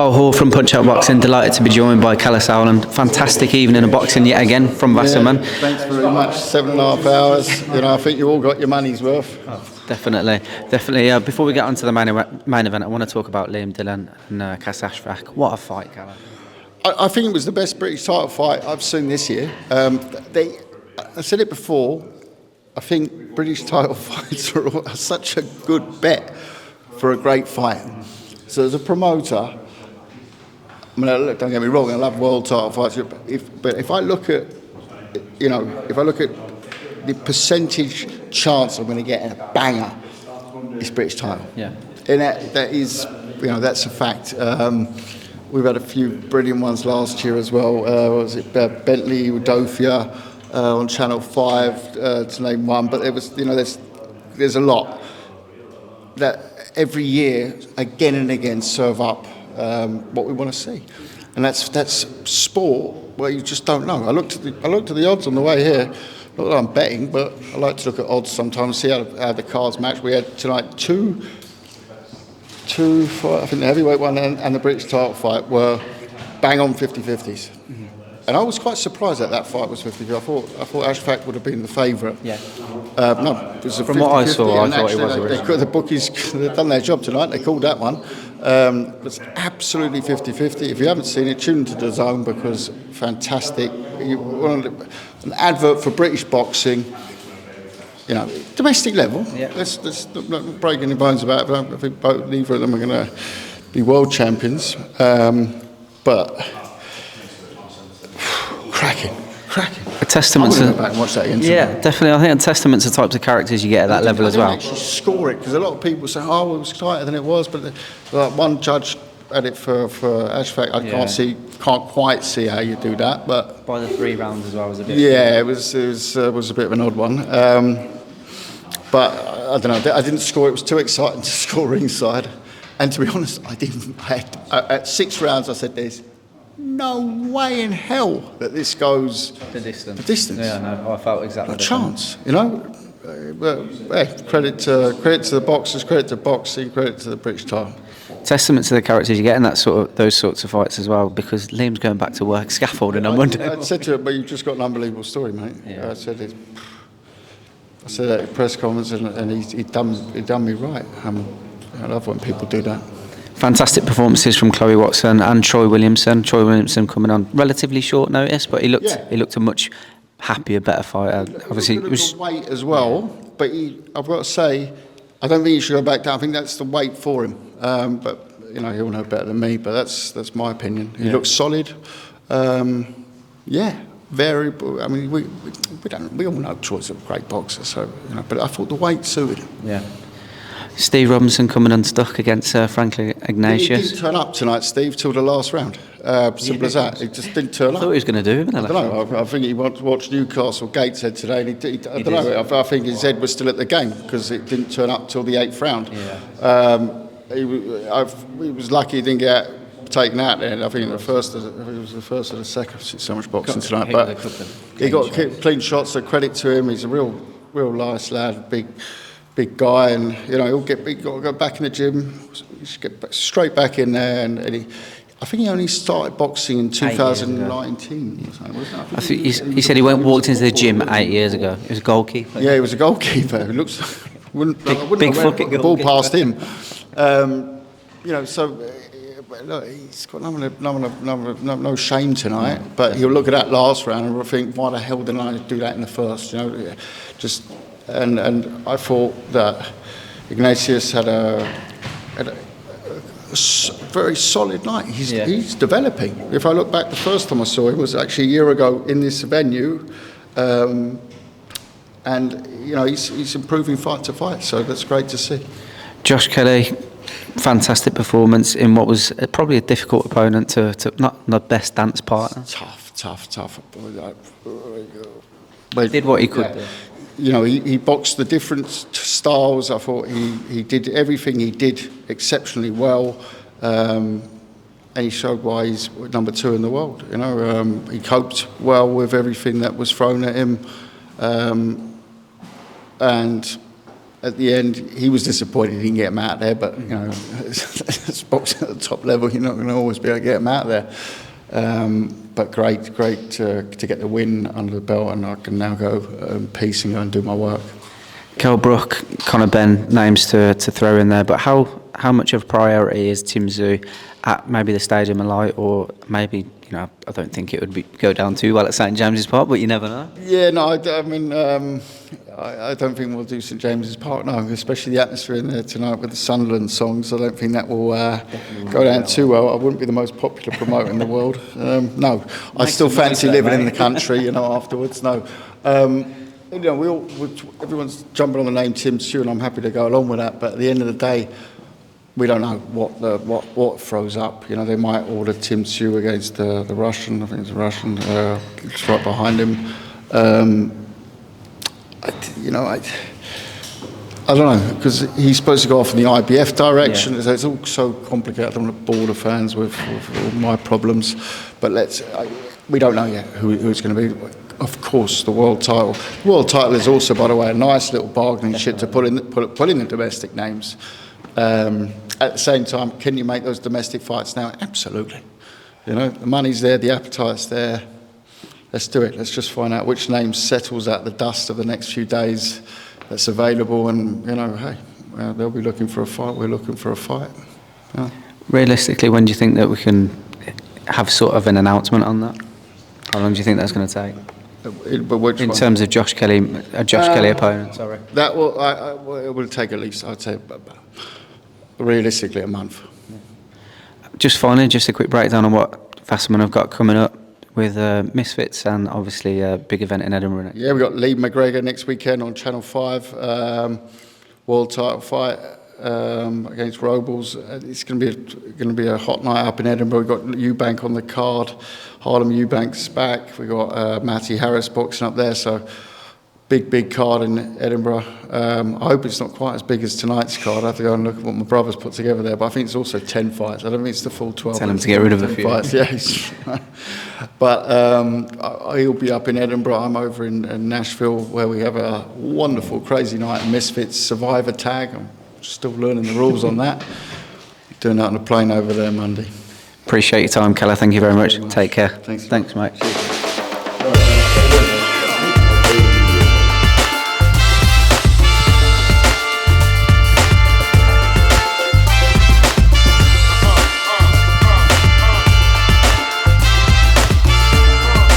Carl Hall from Punch Out Boxing, delighted to be joined by Kalle Sauerland. Fantastic evening of boxing yet again from Wasserman. Yeah, thanks very much. 7.5 hours. You know, I think you all got your money's worth. Oh, definitely. Before we get on to the main event, I want to talk about Liam Dillon and ASHFAQ. What a fight, Kalle. I think it was the best British title fight I've seen this year. I said it before, I think British title fights are such a good bet for a great fight. So as a promoter, I mean, look, don't get me wrong, I love world title fights, but if I look at, you know, the percentage chance I'm going to get a banger, it's British title. Yeah. And that is, you know, that's a fact. We've had a few brilliant ones last year as well. What was it, Bentley, Udofia on Channel 5, to name one. But it was, you know, there's a lot that every year, again and again, serve up what we want to see, and that's sport where you just don't know. I looked at the odds on the way here. Not that I'm betting, but I like to look at odds sometimes, see how the cards match. We had tonight two fight, I think the heavyweight one and the British title fight were bang on 50-50s. Mm-hmm. And I was quite surprised that fight was 50-50. I thought ASHFAQ would have been the favourite. Yeah. No, it was a 50-50. From what I saw, I thought it was. The bookies, they've done their job tonight. They called that one. It's absolutely 50-50. If you haven't seen it, tune into DAZN because fantastic. An advert for British boxing. You know, domestic level. Yeah. Let's not break any bones about it. I think neither of them are going to be world champions. But cracking. A testament to. Go back and watch that again. Yeah, definitely. I think a testament to the types of characters you get at that level as well. Actually score it because a lot of people say, "Oh, it was tighter than it was," but one judge had it for ASHFAQ. I can't quite see how you do that, but by the 3 rounds as well was a bit. Yeah, it was a bit of an odd one. But I don't know. I didn't score. It was too exciting to score ringside, and to be honest, I didn't. At 6 rounds, I said, "There's no way in hell that this goes the distance." Yeah, no, I felt exactly. No chance, you know. But credit to the boxers, credit to boxing, credit to the British title. Testament to the characters you get in those sorts of fights as well, because Liam's going back to work scaffolding on Monday. I said to him, "But you've just got an unbelievable story, mate." Yeah. I said that at press conference, and he'd done me right. I love when people do that. Fantastic performances from Chloe Watson and Troy Williamson. Troy Williamson coming on relatively short notice, but he looked a much happier, better fighter. Obviously, it was weight as well. But I've got to say, I don't think he should go back down. I think that's the weight for him. But you know, he'll know better than me. But that's my opinion. He looks solid. Very. I mean, we all know Troy's a great boxer. So you know, but I thought the weight suited him. Yeah. Steve Robinson coming unstuck against Franklin Ignatius. He didn't turn up tonight, Steve, till the last round. Simple as that. He just didn't turn up. I thought he was going to do it. I don't know. I think he watched Newcastle Gateshead today, and I don't know. I think his head was still at the game because it didn't turn up till the 8th round. Yeah. He was lucky he didn't get taken out there. I think it was the first or the second. I've seen so much boxing tonight, but he got clean shots. So credit to him. He's a real nice lad, big guy, and you know he'll got to go back in the gym. He should get straight back in there, and I think he only started boxing in 2019. I think he said he walked into the gym 8 years ago. He was a goalkeeper. Yeah, he was a goalkeeper. He looks wouldn't big fucking the ball past him. You know, so look, he's got no shame tonight. But he'll look at that last round and think, why the hell didn't I do that in the first? You know, just. And I thought that Ignatius had a very solid night. He's developing. If I look back, the first time I saw him was actually a year ago in this venue, and you know he's improving fight to fight. So that's great to see. Josh Kelly, fantastic performance in what was probably a difficult opponent to not the best dance partner. Tough. Did what he could do. You know, he boxed the different styles. I thought he did everything he did exceptionally well, and he showed why he's number 2 in the world. You know, he coped well with everything that was thrown at him, and at the end, he was disappointed he didn't get him out there, but, you know, as boxing at the top level, you're not going to always be able to get him out there. But great to get the win under the belt, and I can now go in peace and go and do my work. KELL, BROOK, Conor, BENN, names to throw in there, but how much of a priority is Tszyu at maybe the Stadium of Light, or maybe, you know, I don't think it would go down too well at St James's Park, but you never know. Yeah, no, I mean, I don't think we'll do St James's Park, no, especially the atmosphere in there tonight with the Sunderland songs. I don't think that will go down too well. I wouldn't be the most popular promoter in the world. No, I still fancy living in the country, you know, afterwards, no. You know, everyone's jumping on the name Tszyu, and I'm happy to go along with that. But at the end of the day, we don't know what throws up. You know, they might order Tszyu against the Russian. I think it's a Russian. It's right behind him. You know, I don't know, because he's supposed to go off in the IBF direction. Yeah. So it's all so complicated. I don't want to bore the fans with all my problems. But we don't know yet who it's going to be. Of course, the world title. The world title is also, by the way, a nice little bargaining chip to put in the domestic names. At the same time, can you make those domestic fights now? Absolutely. You know, the money's there, the appetite's there. Let's do it. Let's just find out which name settles out the dust of the next few days that's available. And, you know, hey, they'll be looking for a fight. We're looking for a fight. Yeah. Realistically, when do you think that we can have sort of an announcement on that? How long do you think that's going to take? But which in one? Terms of Josh Kelly, Kelly opponent, sorry. That will, it will take at least, I'd say, realistically, a month. Just finally, just a quick breakdown on what Fasselman have got coming up with Misfits and obviously a big event in Edinburgh next. Yeah, we've got Lee McGregor next weekend on Channel 5, world title fight against Robles. It's going to be a hot night up in Edinburgh. We've got Eubank on the card. Harlem Eubank's back. We've got Matty Harris boxing up there. So big card in Edinburgh. I hope it's not quite as big as tonight's card. I have to go and look at what my brother's put together there. But I think it's also 10 fights. I don't think it's the full 12. Tell him to get rid of a few. Fights. Yeah. But he'll be up in Edinburgh. I'm over in Nashville, where we have a wonderful, crazy night. Misfits Survivor Tag. I'm still learning the rules on that. Doing that on a plane over there Monday. Appreciate your time, Kalle. Thank you very much. Take care. Thanks, mate.